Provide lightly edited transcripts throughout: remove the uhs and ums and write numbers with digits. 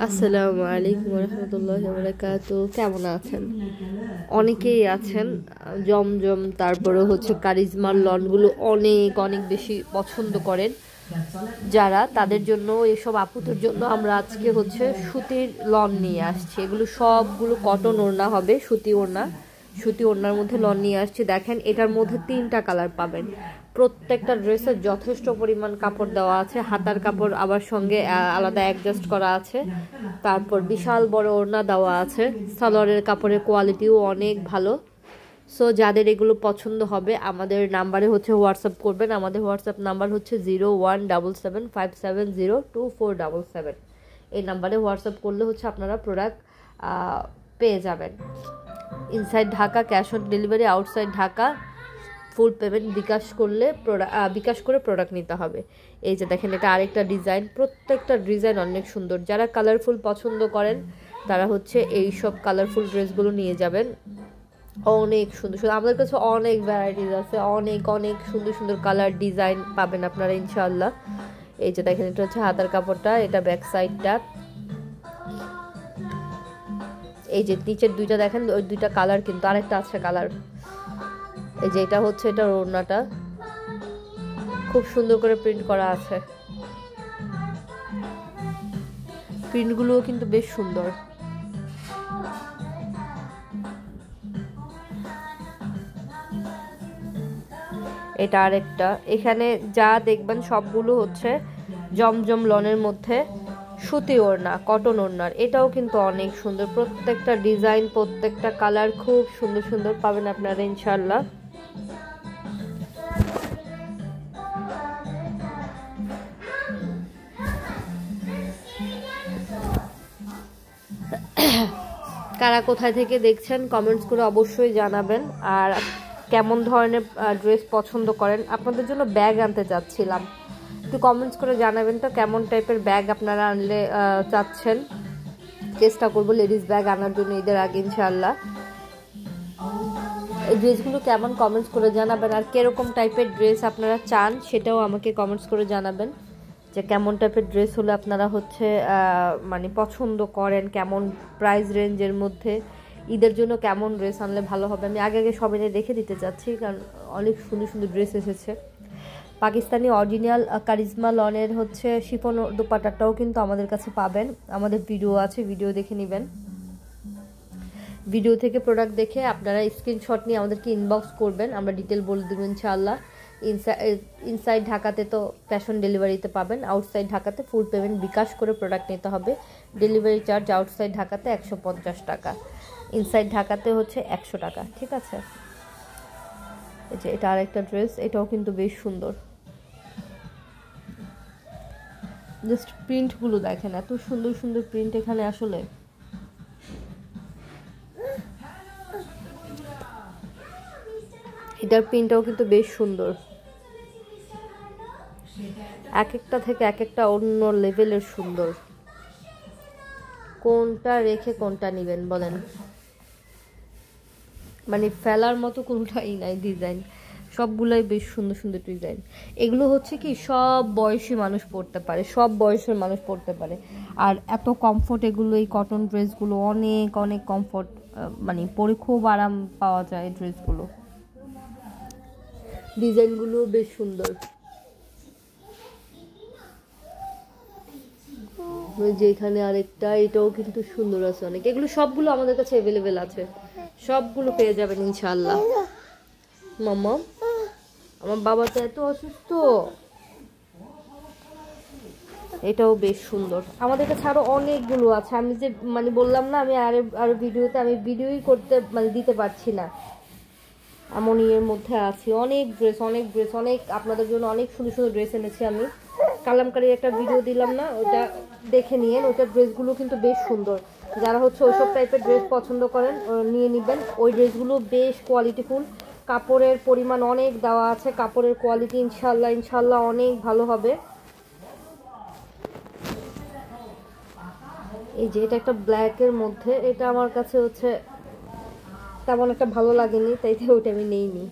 আসসালামু আলাইকুম রহমতুল্লাহি ওয়া বারাকাতুহু। কেমন আছেন? অনেকেই আছেন জমজম তারপরে হচ্ছে কারিজমার লনগুলো অনেক অনেক বেশি পছন্দ করেন। যারা তাদের জন্য এসব আপুদের জন্য আমরা আজকে হচ্ছে সুতির লন নিয়ে আসছি। এগুলো সবগুলো কটন ওড়না হবে, সুতি ওড়নার মধ্যে লন নিয়ে আসছি। দেখেন এটার মধ্যে 3টা কালার পাবেন। প্রত্যেকটা ড্রেসের যথেষ্ট পরিমাণ কাপড় দেওয়া আছে, হাতার কাপড় আবার সঙ্গে আলাদা অ্যাডজাস্ট করা আছে। তারপর বিশাল বড় ওড়না দেওয়া আছে। সালোয়ারের কাপড়ের কোয়ালিটিও অনেক ভালো। সো যাদের এগুলো পছন্দ হবে আমাদের নাম্বারে হচ্ছে হোয়াটসঅ্যাপ করবেন। আমাদের হোয়াটসঅ্যাপ নাম্বার হচ্ছে 017757024777। এই নাম্বারে হোয়াটসঅ্যাপ করলে হচ্ছে আপনারা প্রোডাক্ট পেয়ে যাবেন। Inside Dhaka cash on delivery, outside Dhaka full payment bKash করে প্রোডাক্ট নিতে হবে। এই যে দেখেন এটা আরেকটা ডিজাইন, প্রত্যেকটা ডিজাইন অনেক সুন্দর। যারা কালারফুল পছন্দ করেন তারা হচ্ছে এই সব কালারফুল ড্রেসগুলো নিয়ে যাবেন। অনেক সুন্দর সুন্দর আমাদের কাছে অনেক ভ্যারাইটিস আছে, অনেক অনেক সুন্দর সুন্দর কালার ডিজাইন পাবেন আপনারা ইনশাআল্লাহ। এই যে দেখেন এটা হচ্ছে হাতার কাপড়টা, এটা ব্যাক সাইডটা। এই যে নিচের দুইটা দেখেন, ওই দুইটা কালার কিন্তু আরেকটা আছে কালার। এই যে এটা হচ্ছে এটার ওড়নাটা, খুব সুন্দর করে প্রিন্ট করা আছে। প্রিন্টগুলোও কিন্তু বেশ সুন্দর। এটা আরেকটা। এখানে যা দেখবেন সবগুলো হচ্ছে জমজম লনের মধ্যে সুতি ওড়না, কটন ওড়নার। এটাও কিন্তু অনেক সুন্দর, প্রত্যেকটা ডিজাইন প্রত্যেকটা কালার খুব সুন্দর সুন্দর পাবেন আপনারা ইনশাআল্লাহ। কারা কোথায় থেকে দেখছেন কমেন্টস করে অবশ্যই জানাবেন। আর কেমন ধরনের ড্রেস পছন্দ করেন, আপনাদের জন্য ব্যাগ আনতে চাচ্ছিলাম, একটু কমেন্টস করে জানাবেন তো কেমন টাইপের ব্যাগ আপনারা আনলে চাচ্ছেন। চেষ্টা করবো লেডিস ব্যাগ আনার জন্য ঈদের আগে ইনশাআল্লাহ। এই ড্রেসগুলো কেমন কমেন্টস করে জানাবেন, আর কিরকম টাইপের ড্রেস আপনারা চান সেটাও আমাকে কমেন্টস করে জানাবেন, যে কেমন টাইপের ড্রেস হলে আপনারা হচ্ছে মানে পছন্দ করেন, কেমন প্রাইস রেঞ্জের মধ্যে ঈদের জন্য কেমন ড্রেস আনলে ভালো হবে। আমি আগে সবাই রেখে দিতে চাচ্ছি, কারণ অনেক সুন্দর সুন্দর ড্রেস এসেছে। পাকিস্তানি অরিজিনাল কারিজমা লনের হচ্ছে শিফন দোপাট্টাটাও কিন্তু আমাদের কাছে পাবেন। আমাদের ভিডিও আছে, ভিডিও দেখে নেবেন। ভিডিও থেকে প্রোডাক্ট দেখে আপনারা স্ক্রিনশট নিয়ে আমাদেরকে ইনবক্স করবেন, আমরা ডিটেল বলে দেবো ইনশাআল্লাহ। ইনসাইড ঢাকাতে তো ক্যাশ অন ডেলিভারিতে পাবেন, আউটসাইড ঢাকাতে ফুল পেমেন্ট বিকাশ করে প্রোডাক্ট নিতে হবে। ডেলিভারি চার্জ আউটসাইড ঢাকাতে 150 টাকা, ইনসাইড ঢাকাতে হচ্ছে 100 টাকা। ঠিক আছে। এই যে এটা আরেকটা ড্রেস, এটাও কিন্তু বেশ সুন্দর। জাস্ট প্রিন্টগুলো দেখেন, এত সুন্দর সুন্দর প্রিন্ট এখানে আসলে। এটার প্রিন্টটাও কিন্তু বেশ সুন্দর, এক একটা থেকে এক একটা অন্য লেভেলের সুন্দর। কোনটা রেখে কোনটা নেবেন বলেন, মানে ফেলার মতো কোনোটাই নাই। ডিজাইন সবগুলাই বেশ সুন্দর সুন্দর ডিজাইন। এগুলো হচ্ছে কি সব বয়সী মানুষ পরতে পারে, সব বয়সের মানুষ পরতে পারে। আর এত কমফোর্ট এগুলো, এই কটন ড্রেসগুলো অনেক অনেক কমফোর্ট, মানে পরে খুব আরাম পাওয়া যায় ড্রেসগুলো। ডিজাইনগুলো বেশ সুন্দর। যে এখানে আরেকটা, এটাও কিন্তু সুন্দর আছে অনেক। এগুলো সবগুলো আমাদের কাছে অ্যাভেলেবেল আছে, সবগুলো পেয়ে যাবেন ইনশাআল্লাহ। মামা, আমার বাবা তো এত অসুস্থ। এটাও বেশ সুন্দর, আমাদের কাছে আরো অনেকগুলো আছে। আমি যে মানে বললাম না, আমি আরো ভিডিওতে আমি ভিডিওই করতে মানে দিতে পারছি না, এমন ইয়ের মধ্যে আছি। অনেক ড্রেস অনেক আপনাদের জন্য অনেক সুন্দর সুন্দর ড্রেস এনেছি আমি। কালামকারীর একটা ভিডিও দিলাম না, ওটা দেখে নিয়েন। ওইটার ড্রেসগুলো কিন্তু বেশ সুন্দর। যারা হচ্ছে ওইসব টাইপের ড্রেস পছন্দ করেন নিয়ে নেবেন। ওই ড্রেসগুলো বেশ কোয়ালিটিফুল, কাপড়ের পরিমাণ অনেক দেওয়া আছে, কাপড়ের কোয়ালিটি ইনশাল্লাহ অনেক ভালো হবে। এই যে এটা একটা ব্ল্যাকের মধ্যে, এটা আমার কাছে হচ্ছে তেমন একটা ভালো লাগেনি, তাই ওইটা আমি নেইনি।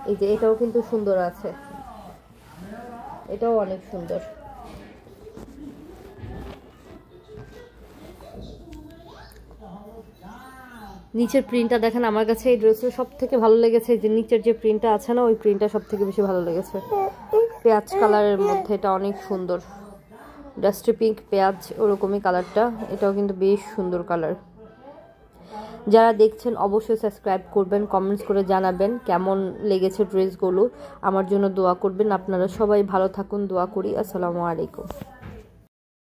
এই যে এটাও কিন্তু সুন্দর আছে, এটাও অনেক সুন্দর। নিচের প্রিন্টটা দেখেন, আমার কাছে এই ড্রেসের সব থেকে ভালো লেগেছে যে নিচের যে প্রিন্টটা আছে না, ওই প্রিন্টটা সব থেকে বেশি ভালো লেগেছে। পেঁয়াজ কালারের মধ্যে এটা অনেক সুন্দর, ডাস্টি পিঙ্ক পেঁয়াজ ওরকমই কালারটা, এটাও কিন্তু বেশ সুন্দর কালার। যারা দেখছেন অবশ্যই সাবস্ক্রাইব করবেন, কমেন্টস করে জানাবেন কেমন লেগেছে ড্রেসগুলো, আমার জন্য দোয়া করবেন। আপনারা সবাই ভালো থাকুন, দোয়া করি। আসসালামু আলাইকুম।